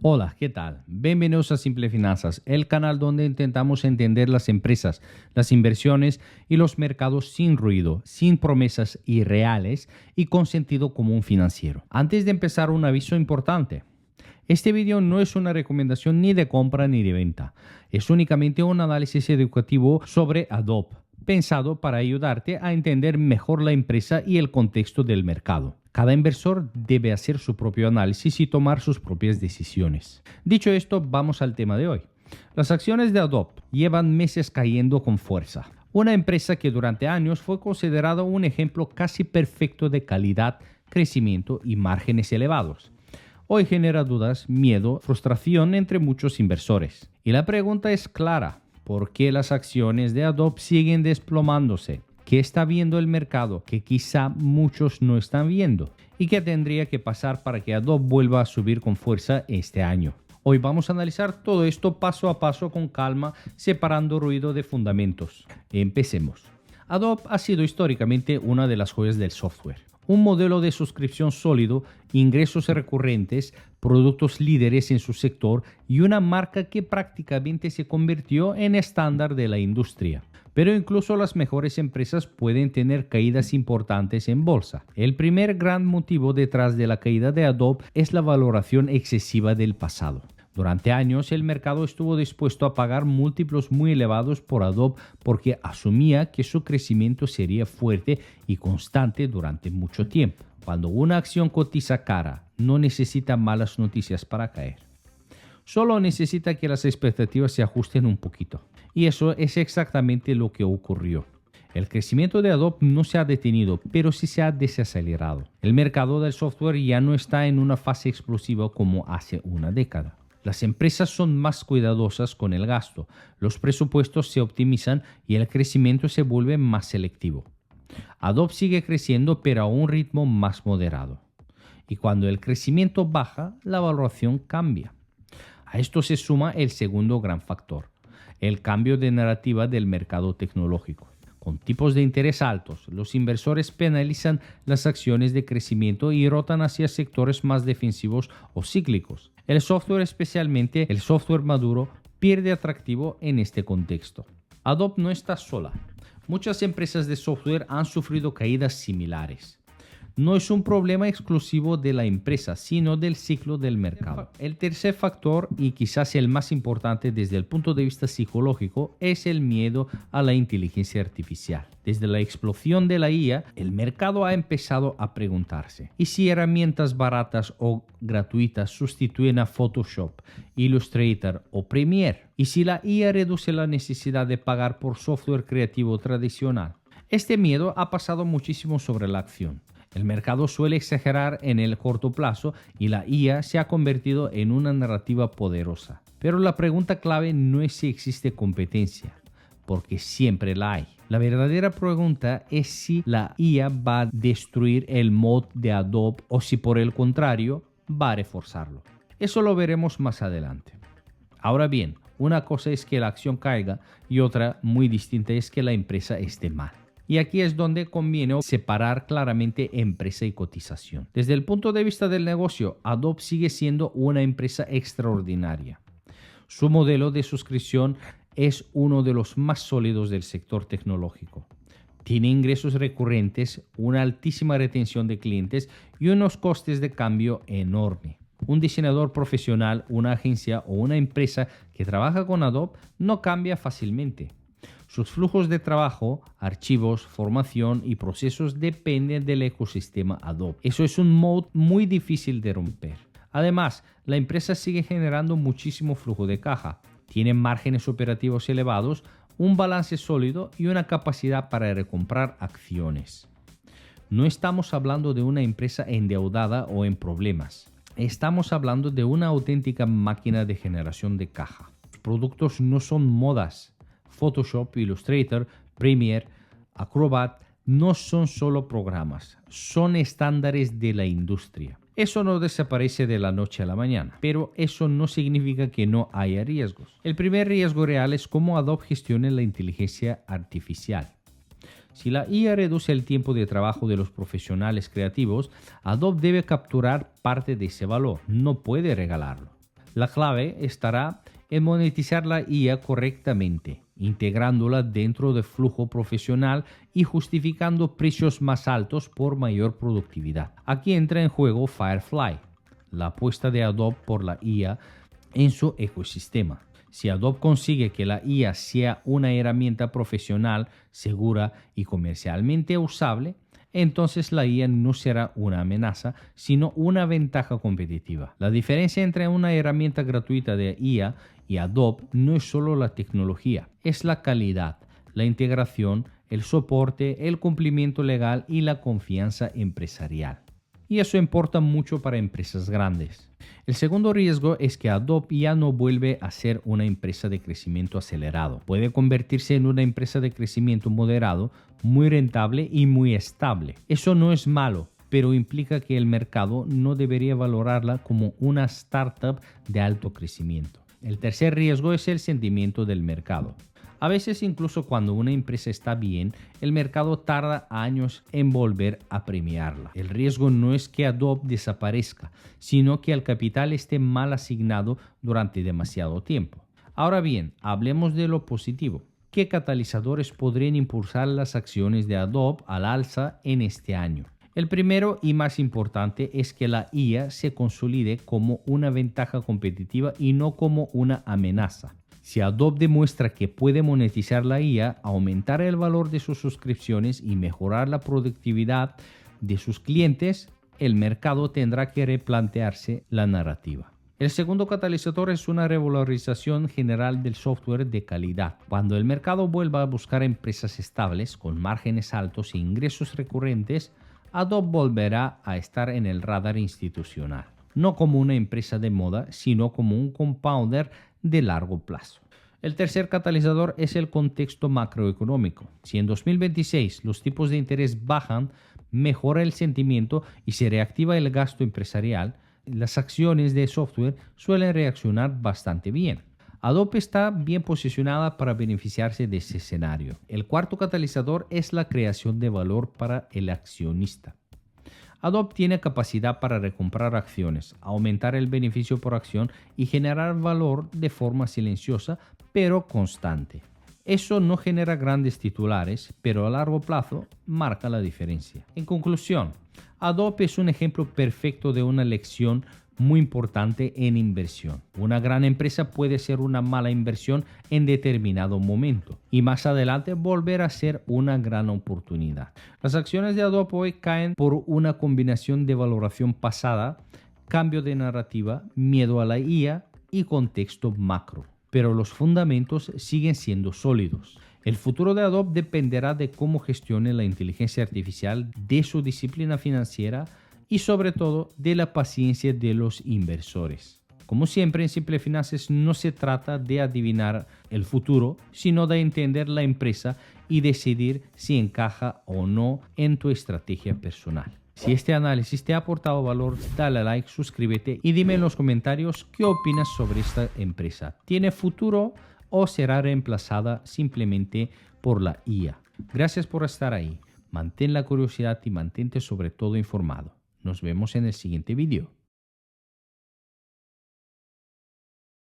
Hola, ¿qué tal? Bienvenidos a Simple Finanzas, el canal donde intentamos entender las empresas, las inversiones y los mercados sin ruido, sin promesas irreales y con sentido común financiero. Antes de empezar, un aviso importante. Este video no es una recomendación ni de compra ni de venta. Es únicamente un análisis educativo sobre Adobe, pensado para ayudarte a entender mejor la empresa y el contexto del mercado. Cada inversor debe hacer su propio análisis y tomar sus propias decisiones. Dicho esto, vamos al tema de hoy. Las acciones de Adobe llevan meses cayendo con fuerza. Una empresa que durante años fue considerada un ejemplo casi perfecto de calidad, crecimiento y márgenes elevados. Hoy genera dudas, miedo, frustración entre muchos inversores. Y la pregunta es clara: ¿por qué las acciones de Adobe siguen desplomándose? ¿Qué está viendo el mercado que quizá muchos no están viendo? ¿Y qué tendría que pasar para que Adobe vuelva a subir con fuerza este año? Hoy vamos a analizar todo esto paso a paso con calma, separando ruido de fundamentos. Empecemos. Adobe ha sido históricamente una de las joyas del software. Un modelo de suscripción sólido, ingresos recurrentes, productos líderes en su sector y una marca que prácticamente se convirtió en estándar de la industria. Pero incluso las mejores empresas pueden tener caídas importantes en bolsa. El primer gran motivo detrás de la caída de Adobe es la valoración excesiva del pasado. Durante años el mercado estuvo dispuesto a pagar múltiplos muy elevados por Adobe porque asumía que su crecimiento sería fuerte y constante durante mucho tiempo. Cuando una acción cotiza cara, no necesita malas noticias para caer. Solo necesita que las expectativas se ajusten un poquito. Y eso es exactamente lo que ocurrió. El crecimiento de Adobe no se ha detenido, pero sí se ha desacelerado. El mercado del software ya no está en una fase explosiva como hace una década. Las empresas son más cuidadosas con el gasto, los presupuestos se optimizan y el crecimiento se vuelve más selectivo. Adobe sigue creciendo, pero a un ritmo más moderado. Y cuando el crecimiento baja, la valoración cambia. A esto se suma el segundo gran factor: el cambio de narrativa del mercado tecnológico. Con tipos de interés altos, los inversores penalizan las acciones de crecimiento y rotan hacia sectores más defensivos o cíclicos. El software, especialmente el software maduro, pierde atractivo en este contexto. Adobe no está sola. Muchas empresas de software han sufrido caídas similares. No es un problema exclusivo de la empresa, sino del ciclo del mercado. El tercer factor, y quizás el más importante desde el punto de vista psicológico, es el miedo a la inteligencia artificial. Desde la explosión de la IA, el mercado ha empezado a preguntarse: ¿y si herramientas baratas o gratuitas sustituyen a Photoshop, Illustrator o Premiere? ¿Y si la IA reduce la necesidad de pagar por software creativo tradicional? Este miedo ha pasado muchísimo sobre la acción. El mercado suele exagerar en el corto plazo y la IA se ha convertido en una narrativa poderosa. Pero la pregunta clave no es si existe competencia, porque siempre la hay. La verdadera pregunta es si la IA va a destruir el moat de Adobe o si por el contrario va a reforzarlo. Eso lo veremos más adelante. Ahora bien, una cosa es que la acción caiga y otra muy distinta es que la empresa esté mal. Y aquí es donde conviene separar claramente empresa y cotización. Desde el punto de vista del negocio, Adobe sigue siendo una empresa extraordinaria. Su modelo de suscripción es uno de los más sólidos del sector tecnológico. Tiene ingresos recurrentes, una altísima retención de clientes y unos costes de cambio enorme. Un diseñador profesional, una agencia o una empresa que trabaja con Adobe no cambia fácilmente. Sus flujos de trabajo, archivos, formación y procesos dependen del ecosistema Adobe. Eso es un moat muy difícil de romper. Además, la empresa sigue generando muchísimo flujo de caja. Tiene márgenes operativos elevados, un balance sólido y una capacidad para recomprar acciones. No estamos hablando de una empresa endeudada o en problemas. Estamos hablando de una auténtica máquina de generación de caja. Los productos no son modas. Photoshop, Illustrator, Premiere, Acrobat no son solo programas, son estándares de la industria. Eso no desaparece de la noche a la mañana, pero eso no significa que no haya riesgos. El primer riesgo real es cómo Adobe gestiona la inteligencia artificial. Si la IA reduce el tiempo de trabajo de los profesionales creativos, Adobe debe capturar parte de ese valor, no puede regalarlo. La clave estará en monetizar la IA correctamente, integrándola dentro del flujo profesional y justificando precios más altos por mayor productividad. Aquí entra en juego Firefly, la apuesta de Adobe por la IA en su ecosistema. Si Adobe consigue que la IA sea una herramienta profesional, segura y comercialmente usable, entonces la IA no será una amenaza, sino una ventaja competitiva. La diferencia entre una herramienta gratuita de IA y Adobe no es solo la tecnología, es la calidad, la integración, el soporte, el cumplimiento legal y la confianza empresarial. Y eso importa mucho para empresas grandes. El segundo riesgo es que Adobe ya no vuelve a ser una empresa de crecimiento acelerado. Puede convertirse en una empresa de crecimiento moderado, muy rentable y muy estable. Eso no es malo, pero implica que el mercado no debería valorarla como una startup de alto crecimiento. El tercer riesgo es el sentimiento del mercado. A veces, incluso cuando una empresa está bien, el mercado tarda años en volver a premiarla. El riesgo no es que Adobe desaparezca, sino que el capital esté mal asignado durante demasiado tiempo. Ahora bien, hablemos de lo positivo. ¿Qué catalizadores podrían impulsar las acciones de Adobe al alza en este año? El primero y más importante es que la IA se consolide como una ventaja competitiva y no como una amenaza. Si Adobe demuestra que puede monetizar la IA, aumentar el valor de sus suscripciones y mejorar la productividad de sus clientes, el mercado tendrá que replantearse la narrativa. El segundo catalizador es una revalorización general del software de calidad. Cuando el mercado vuelva a buscar empresas estables, con márgenes altos e ingresos recurrentes, Adobe volverá a estar en el radar institucional. No como una empresa de moda, sino como un compounder de largo plazo. El tercer catalizador es el contexto macroeconómico. Si en 2026 los tipos de interés bajan, mejora el sentimiento y se reactiva el gasto empresarial, las acciones de software suelen reaccionar bastante bien. Adobe está bien posicionada para beneficiarse de ese escenario. El cuarto catalizador es la creación de valor para el accionista. Adobe tiene capacidad para recomprar acciones, aumentar el beneficio por acción y generar valor de forma silenciosa pero constante. Eso no genera grandes titulares, pero a largo plazo marca la diferencia. En conclusión, Adobe es un ejemplo perfecto de una lección muy importante en inversión. Una gran empresa puede ser una mala inversión en determinado momento y más adelante volver a ser una gran oportunidad. Las acciones de Adobe hoy caen por una combinación de valoración pasada, cambio de narrativa, miedo a la IA y contexto macro. Pero los fundamentos siguen siendo sólidos. El futuro de Adobe dependerá de cómo gestione la inteligencia artificial, de su disciplina financiera y sobre todo de la paciencia de los inversores. Como siempre en Simple Finanzas no se trata de adivinar el futuro, sino de entender la empresa y decidir si encaja o no en tu estrategia personal. Si este análisis te ha aportado valor, dale a like, suscríbete y dime en los comentarios qué opinas sobre esta empresa. ¿Tiene futuro o será reemplazada simplemente por la IA? Gracias por estar ahí. Mantén la curiosidad y mantente sobre todo informado. Nos vemos en el siguiente vídeo.